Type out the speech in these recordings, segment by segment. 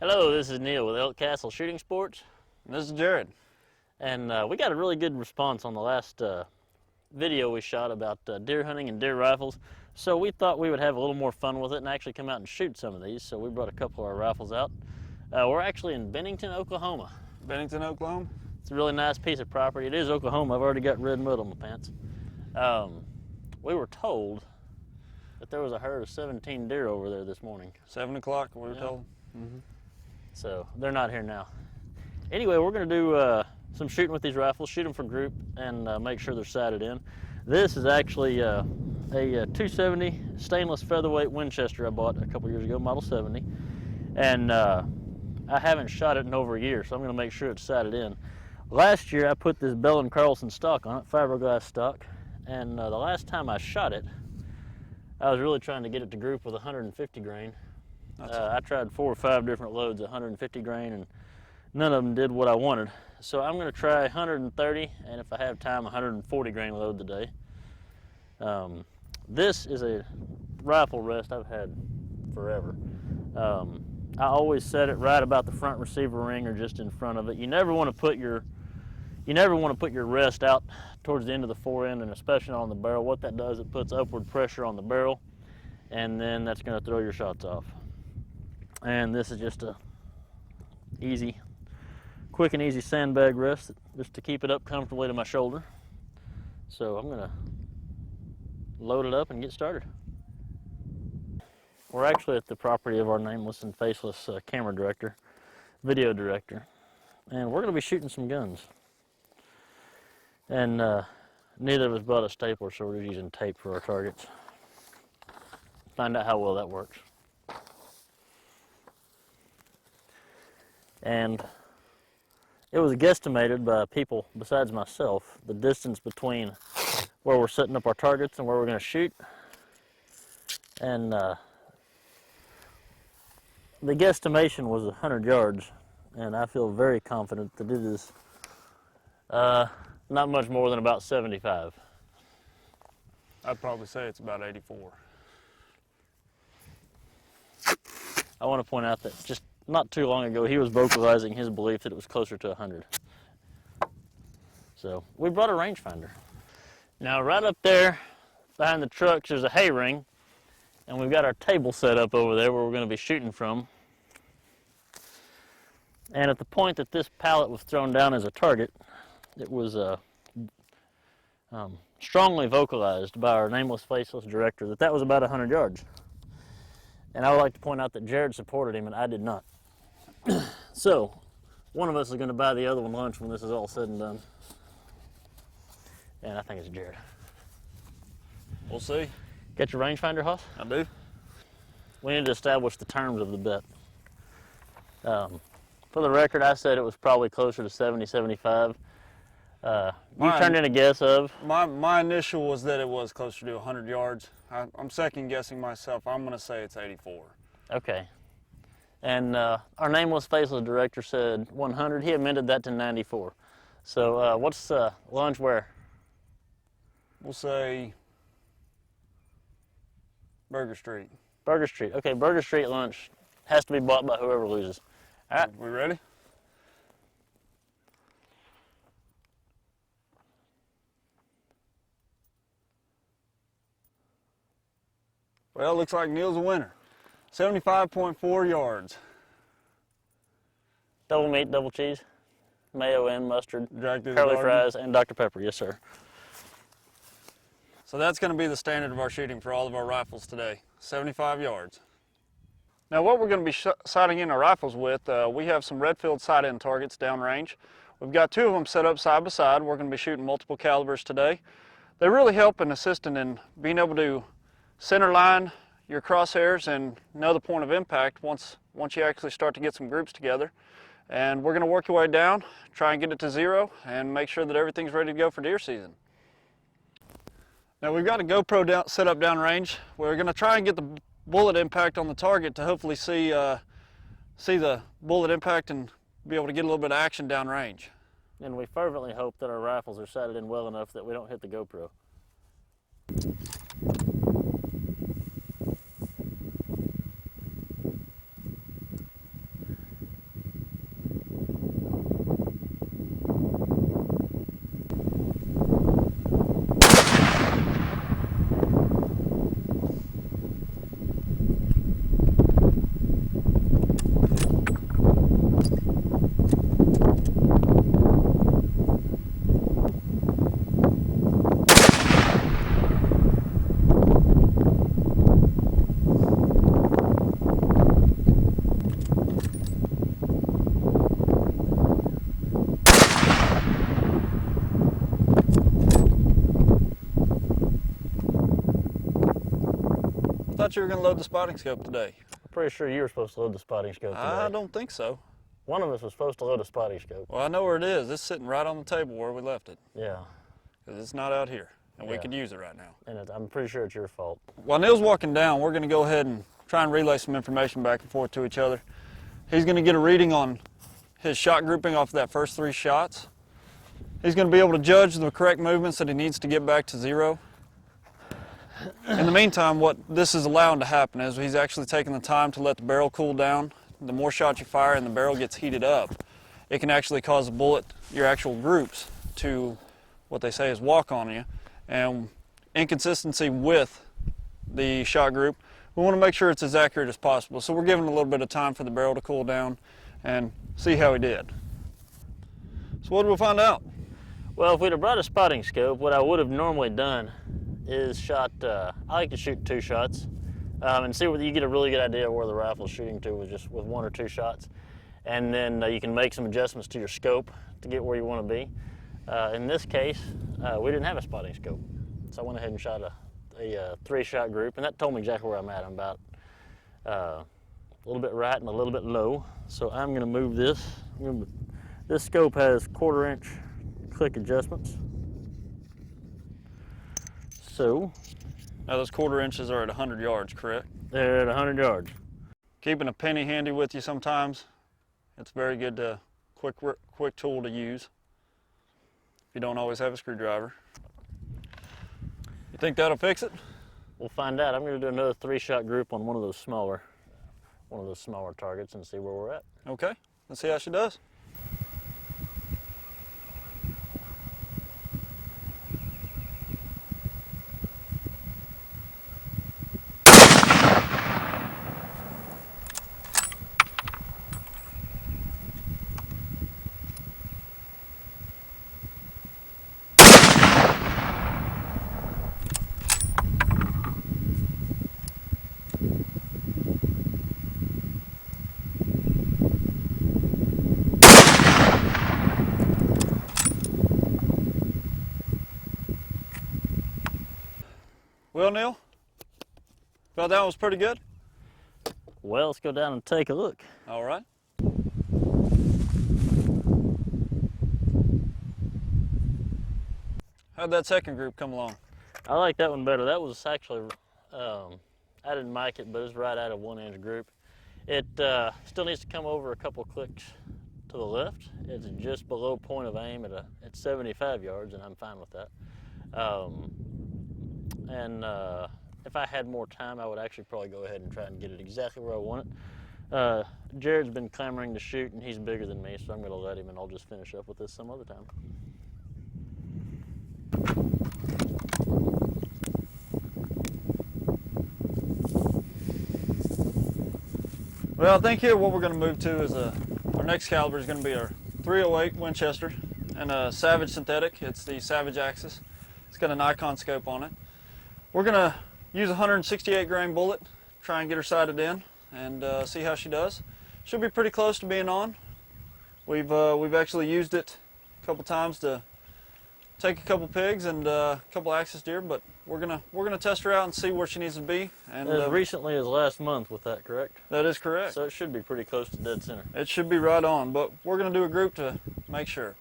Hello, this is Neil with Elk Castle Shooting Sports. This is Jared. And we got a really good response on the last video we shot about deer hunting and deer rifles. So we thought we would have a little more fun with it and actually come out and shoot some of these. So we brought a couple of our rifles out. We're actually in Bennington, Oklahoma. Bennington, Oklahoma? It's a really nice piece of property. It is Oklahoma. I've already got red mud on my pants. We were told that there was a herd of 17 deer over there this morning. 7 o'clock, we were told. So they're not here now. Anyway, we're going to do some shooting with these rifles, shoot them for group, and make sure they're sighted in. This is actually a 270 stainless featherweight Winchester I bought a couple years ago, model 70. And I haven't shot it in over a year, so I'm going to make sure it's sighted in. Last year I put this Bell & Carlson stock on it, fiberglass stock, and the last time I shot it, I was really trying to get it to group with 150 grain. I tried 4 or 5 different loads of 150 grain, and none of them did what I wanted. So I'm going to try 130, and if I have time, 140 grain load today. This is a rifle rest I've had forever. I always set it right about the front receiver ring or just in front of it. You never want to put your rest out towards the end of the forend, and especially on the barrel. What that does, it puts upward pressure on the barrel, and then that's going to throw your shots off. And this is just a quick and easy sandbag rest just to keep it up comfortably to my shoulder. So I'm going to load it up and get started. We're actually at the property of our nameless and faceless camera director, video director, and we're going to be shooting some guns. And neither of us bought a stapler, so we're just using tape for our targets. Find out how well that works. And it was guesstimated by people besides myself, the distance between where we're setting up our targets and where we're going to shoot. And the guesstimation was 100 yards, and I feel very confident that it is not much more than about 75. I'd probably say it's about 84. I want to point out that just not too long ago, he was vocalizing his belief that it was closer to 100. So we brought a rangefinder. Now right up there behind the trucks, there's a hay ring, and we've got our table set up over there where we're going to be shooting from. And at the point that this pallet was thrown down as a target, it was strongly vocalized by our nameless, faceless director that was about 100 yards. And I would like to point out that Jared supported him and I did not. So, one of us is going to buy the other one lunch when this is all said and done. And I think it's Jared. We'll see. Got your rangefinder, Hoss? I do. We need to establish the terms of the bet. For the record, I said it was probably closer to 70, 75. You turned in a guess of? My initial was that it was closer to 100 yards. I'm second guessing myself. I'm going to say it's 84. Okay. And our nameless, faceless director said 100. He amended that to 94. So what's lunch where? We'll say Burger Street. Burger Street. Okay, Burger Street lunch has to be bought by whoever loses. All right. We ready? Well, looks like Neil's a winner. 75.4 yards. Double meat, double cheese, mayo and mustard, Dragged through curly the garden. fries, and Dr. Pepper. Yes, sir. So that's going to be the standard of our shooting for all of our rifles today, 75 yards. Now what we're going to be sighting in our rifles with, we have some Redfield sight-in targets downrange. We've got 2 of them set up side by side. We're going to be shooting multiple calibers today. They really help in assisting in being able to center line your crosshairs and know the point of impact once you actually start to get some groups together. And we're going to work your way down, try and get it to 0, and make sure that everything's ready to go for deer season. Now we've got a GoPro set up downrange. We're going to try and get the bullet impact on the target to hopefully see the bullet impact and be able to get a little bit of action downrange. And we fervently hope that our rifles are sighted in well enough that we don't hit the GoPro. thought you were going to load the spotting scope today. I'm pretty sure you were supposed to load the spotting scope today. I don't think so. One of us was supposed to load a spotting scope. Well, I know where it is. It's sitting right on the table where we left it. Yeah. Because it's not out here, and we Yeah. could use it right now. And I'm pretty sure it's your fault. While Neil's walking down, we're going to go ahead and try and relay some information back and forth to each other. He's going to get a reading on his shot grouping off of that first 3 shots. He's going to be able to judge the correct movements that he needs to get back to 0. In the meantime, what this is allowing to happen is he's actually taking the time to let the barrel cool down. The more shots you fire and the barrel gets heated up, it can actually cause the bullet, your actual groups, to what they say is walk on you. And inconsistency with the shot group, we want to make sure it's as accurate as possible. So we're giving a little bit of time for the barrel to cool down and see how he did. So what did we find out? Well, if we'd have brought a spotting scope, what I would have normally done is shot, I like to shoot 2 shots and see whether you get a really good idea of where the rifle's shooting to with just 1 or 2 shots. And then you can make some adjustments to your scope to get where you want to be. In this case, we didn't have a spotting scope. So I went ahead and shot a 3-shot group, and that told me exactly where I'm at. I'm about a little bit right and a little bit low. So I'm gonna move this. This scope has 1/4 inch click adjustments. So Now those 1/4 inches are at 100 yards, correct? they're at 100 yards. Keeping a penny handy with you sometimes, it's very good to quick tool to use if you don't always have a screwdriver. You think that'll fix it? We'll find out. I'm gonna do another 3-shot group on one of those smaller targets and see where we're at. Okay, let's see how she does. Well, Neil, thought that was pretty good? Well, let's go down and take a look. All right. How'd that second group come along? I like that one better. That was actually, I didn't mic it, but it's right out of 1-inch group. It still needs to come over a couple clicks to the left. It's just below point of aim at 75 yards, and I'm fine with that. If I had more time, I would actually probably go ahead and try and get it exactly where I want it. Jared's been clamoring to shoot, and he's bigger than me, so I'm going to let him, and I'll just finish up with this some other time. Well, I think here what we're going to move to is our next caliber is going to be our .308 Winchester and a Savage synthetic. It's the Savage Axis. It's got a Nikon scope on it. We're going to use a 168 grain bullet, try and get her sighted in, and see how she does. She'll be pretty close to being on. We've actually used it a couple times to take a couple pigs and a couple axis deer, but we're gonna test her out and see where she needs to be. And As recently as last month with that, correct? that is correct. So it should be pretty close to dead center. It should be right on, but we're gonna do a group to make sure.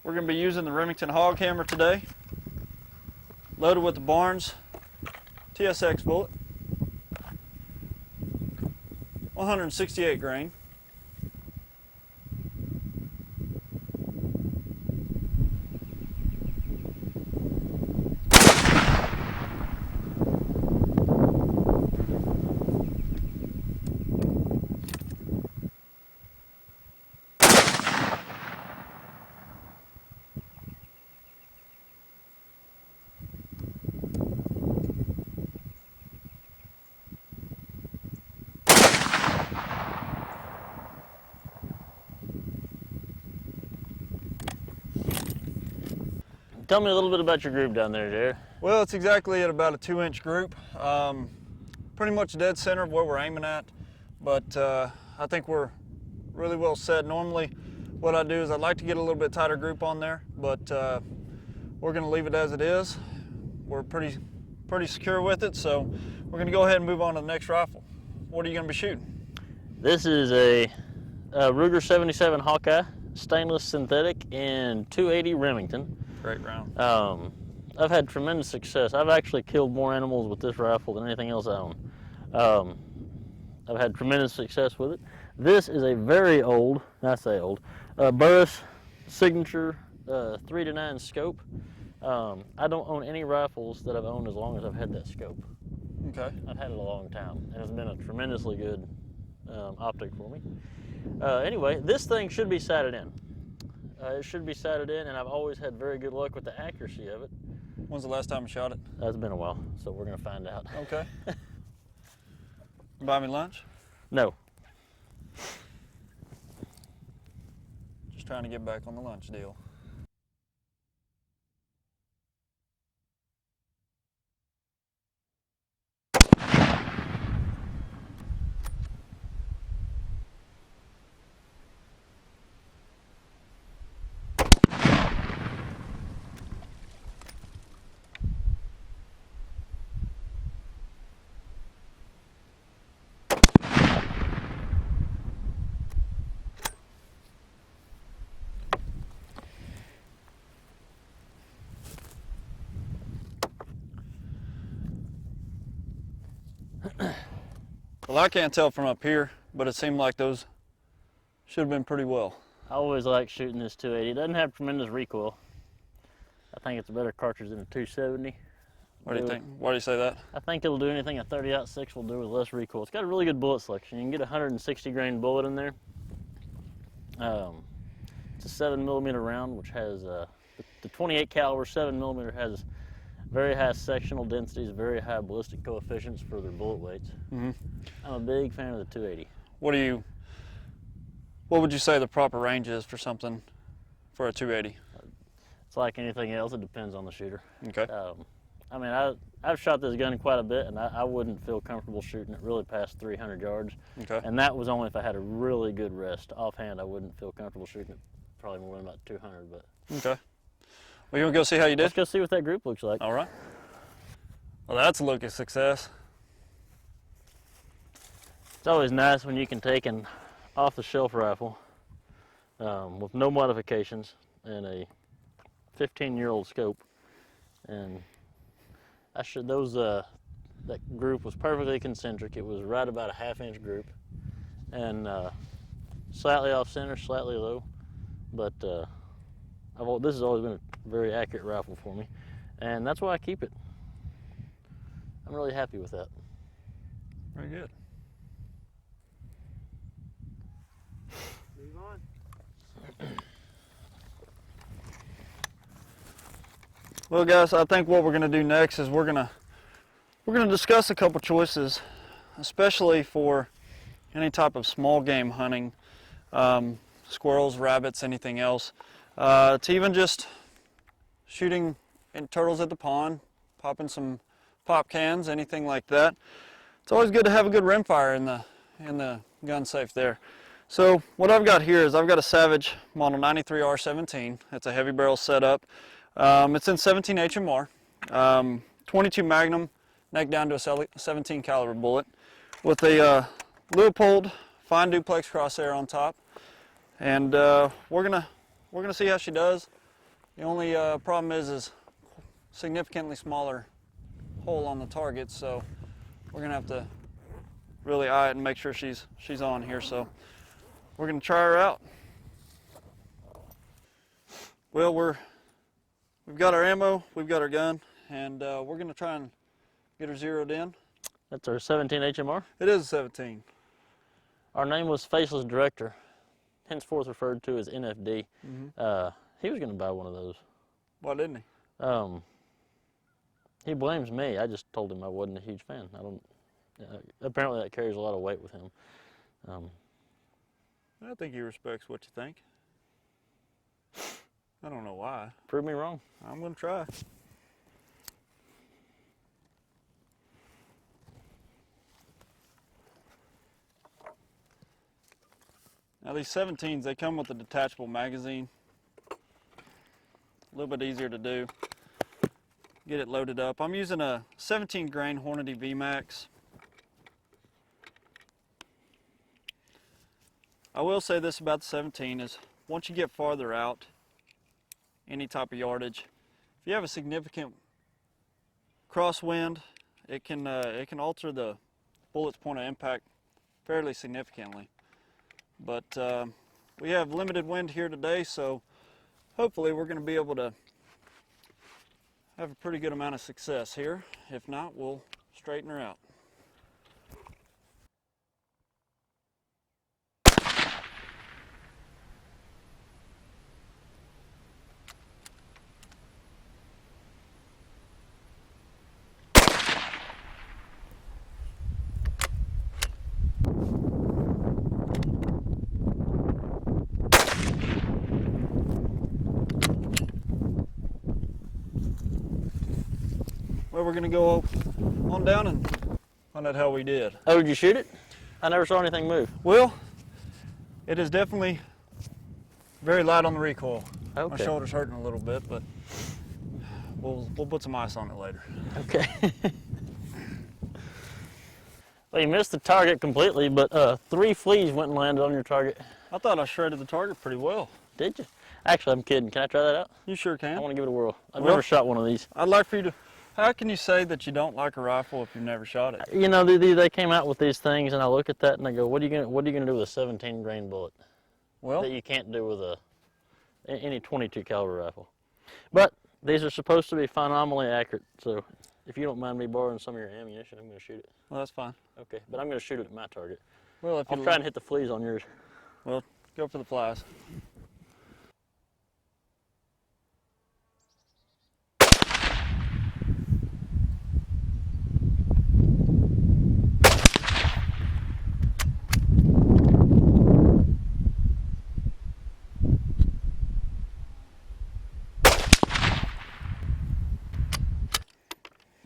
We're gonna be using the Remington Hog Hammer today, loaded with the Barnes TSX bullet, 168 grain. Tell me a little bit about your group down there, Jared. Well, it's exactly at about a 2-inch group. Pretty much dead center of where we're aiming at, but I think we're really well set. Normally what I do is I'd like to get a little bit tighter group on there, but we're gonna leave it as it is. We're pretty pretty secure with it, so we're going to go ahead and move on to the next rifle. What are you going to be shooting? This is a Ruger 77 Hawkeye, stainless synthetic in 280 Remington. Great round. I've had tremendous success. I've actually killed more animals with this rifle than anything else I own. I've had tremendous success with it. This is a very old, I say old, Burris Signature 3-9 scope. I don't own any rifles that I've owned as long as I've had that scope. Okay. I've had it a long time, and it's been a tremendously good optic for me. Anyway, this thing should be sighted in. It should be sighted in, and I've always had very good luck with the accuracy of it. When's the last time you shot it? It's been a while, so we're gonna find out. Okay. Buy me lunch? No. Just trying to get back on the lunch deal. Well, I can't tell from up here, but it seemed like those should have been pretty well. I always like shooting this 280. It doesn't have tremendous recoil. I think it's a better cartridge than a 270. What do you think? Why do you say that? I think it'll do anything a 30-06 will do with less recoil. It's got a really good bullet selection. You can get a 160 grain bullet in there. It's a 7mm round, which has the 28 caliber 7mm has very high sectional densities, very high ballistic coefficients for their bullet weights. Mm-hmm. I'm a big fan of the 280. What would you say the proper range is for something for a 280? It's like anything else, it depends on the shooter. Okay. I mean, I've shot this gun quite a bit, and I wouldn't feel comfortable shooting it really past 300 yards. Okay. And that was only if I had a really good rest. Offhand, I wouldn't feel comfortable shooting it probably more than about 200. But okay. Well, you want to go see how you did? Let's go see what that group looks like. All right. Well, that's a look at success. It's always nice when you can take an off-the-shelf rifle with no modifications and a 15-year-old scope, and that group was perfectly concentric. It was right about a half-inch group, and slightly off center, slightly low, but this has always been a very accurate rifle for me, and that's why I keep it. I'm really happy with that. Very good. Move on. Well, guys, I think what we're going to do next is we're going to discuss a couple choices, especially for any type of small game hunting, squirrels, rabbits, anything else, to even just shooting turtles at the pond, popping some pop cans, anything like that. It's always good to have a good rimfire in the gun safe there. So what I've got here is I've got a Savage model 93R17. It's a heavy barrel setup. It's in 17 HMR, 22 Magnum, neck down to a 17 caliber bullet, with a Leupold fine duplex crosshair on top. And we're gonna see how she does. The only problem is significantly smaller hole on the target, so we're gonna have to really eye it and make sure she's on here. So we're gonna try her out. Well, we've got our ammo, we've got our gun, and we're gonna try and get her zeroed in. That's our 17 HMR. It is a 17. Our name was Faceless Director, henceforth referred to as NFD. Mm-hmm. He was going to buy one of those. Why didn't he? He blames me. I just told him I wasn't a huge fan. Apparently that carries a lot of weight with him. I think he respects what you think. I don't know why. Prove me wrong. I'm going to try. Now these 17s, they come with a detachable magazine. A little bit easier to do. get it loaded up. I'm using a 17 grain Hornady VMAX. I will say this about the 17 is once you get farther out, any type of yardage, if you have a significant crosswind, it can alter the bullet's point of impact fairly significantly. But we have limited wind here today, so hopefully we're going to be able to have a pretty good amount of success here. If not, we'll straighten her out. Well, we're going to go on down and find out how we did. Oh, did you shoot it? I never saw anything move. Well, it is definitely very light on the recoil. Okay. My shoulder's hurting a little bit, but we'll put some ice on it later. Okay. Well, you missed the target completely, but 3 fleas went and landed on your target. I thought I shredded the target pretty well. Did you? Actually, I'm kidding. Can I try that out? You sure I can. want to give it a whirl. I've Well- never shot one of these. I'd like for you to. How can you say that you don't like a rifle if you've never shot it? You know, they came out with these things, and I look at that and I go, what are you gonna do with a 17 grain bullet Well, that you can't do with any 22 caliber rifle? But these are supposed to be phenomenally accurate, so if you don't mind me borrowing some of your ammunition, I'm gonna shoot it. well, that's fine. Okay, but I'm gonna shoot it at my target. Well, if I'll you try and hit the fleas on yours. Well, go for the flies.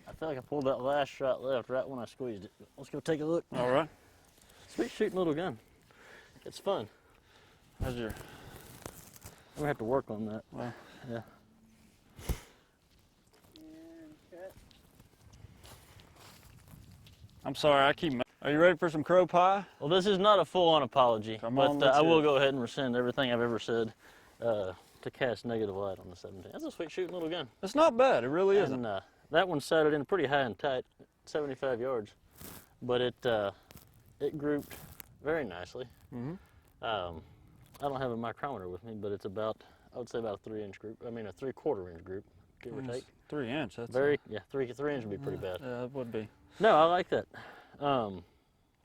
I feel like I pulled that last shot left right when I squeezed it. Let's go take a look. All right. Sweet shooting little gun. It's fun. How's your? I'm gonna have to work on that. Well, Yeah. I'm sorry. Are you ready for some crow pie? Well, this is not a full-on apology, Come but on, let's I will hear it. go ahead and rescind everything I've ever said to cast negative light on the 17. That's a sweet shooting little gun. It's not bad. It really isn't. And that one sat it in pretty high and tight, 75 yards, but it grouped very nicely. Mhm. I don't have a micrometer with me, but it's about, I would say about a 3-inch group. I mean a 3/4 inch group, give or take. 3 inch. That's Very, yeah, 3 inch would be pretty bad. Yeah, it would be. No, I like that.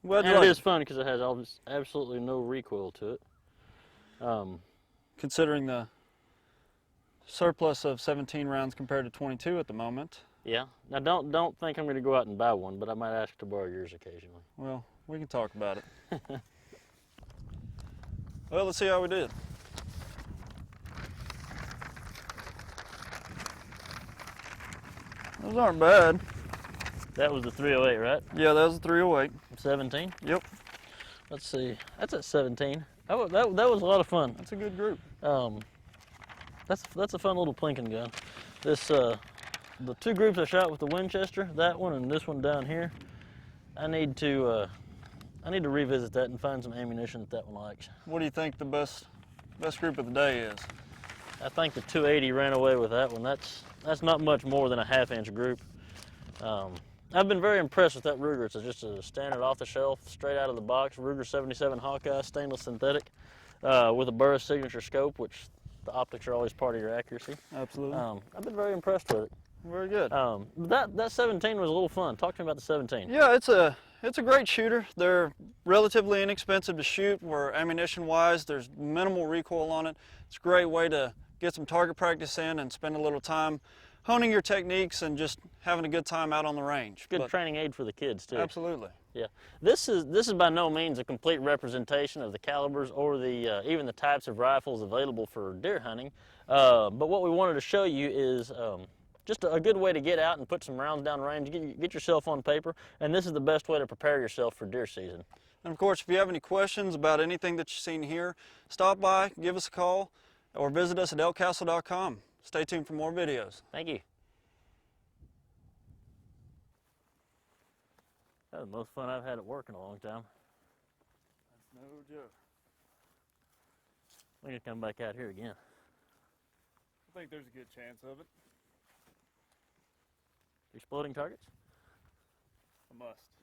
Well, And it is fun because it has absolutely no recoil to it. considering the surplus of 17 rounds compared to 22 at the moment. Yeah. Now don't think I'm going to go out and buy one, but I might ask to borrow yours occasionally. Well, we can talk about it. Well, let's see how we did. Those aren't bad. That was the 308, right? Yeah, that was a 308. 17. Yep, Let's see. That's at 17. That was a lot of fun. that's a good group. That's a fun little plinking gun. This the 2 groups I shot with the Winchester, that one and this one down here. I need to revisit that and find some ammunition that one likes. What do you think the best group of the day is? I think the 280 ran away with that one. That's not much more than a 1/2-inch group. I've been very impressed with that Ruger. It's just a standard off-the-shelf, straight out of the box Ruger 77 Hawkeye stainless synthetic with a Burris signature scope, which the optics are always part of your accuracy. Absolutely. I've been very impressed with it. Very good. That 17 was a little fun. Talk to me about the 17. Yeah, it's a great shooter. They're relatively inexpensive to shoot. Where ammunition-wise, there's minimal recoil on it. It's a great way to get some target practice in and spend a little time honing your techniques and just having a good time out on the range. Good But training aid for the kids too. absolutely. Yeah, this is by no means a complete representation of the calibers or the even the types of rifles available for deer hunting. But what we wanted to show you is just a good way to get out and put some rounds down range, get yourself on paper, and this is the best way to prepare yourself for deer season. And of course, if you have any questions about anything that you've seen here, stop by, give us a call, or visit us at elkcastle.com. Stay tuned for more videos. Thank you. That was the most fun I've had at work in a long time. That's no joke. We need to come back out here again. I think there's a good chance of it. Exploding targets? A must.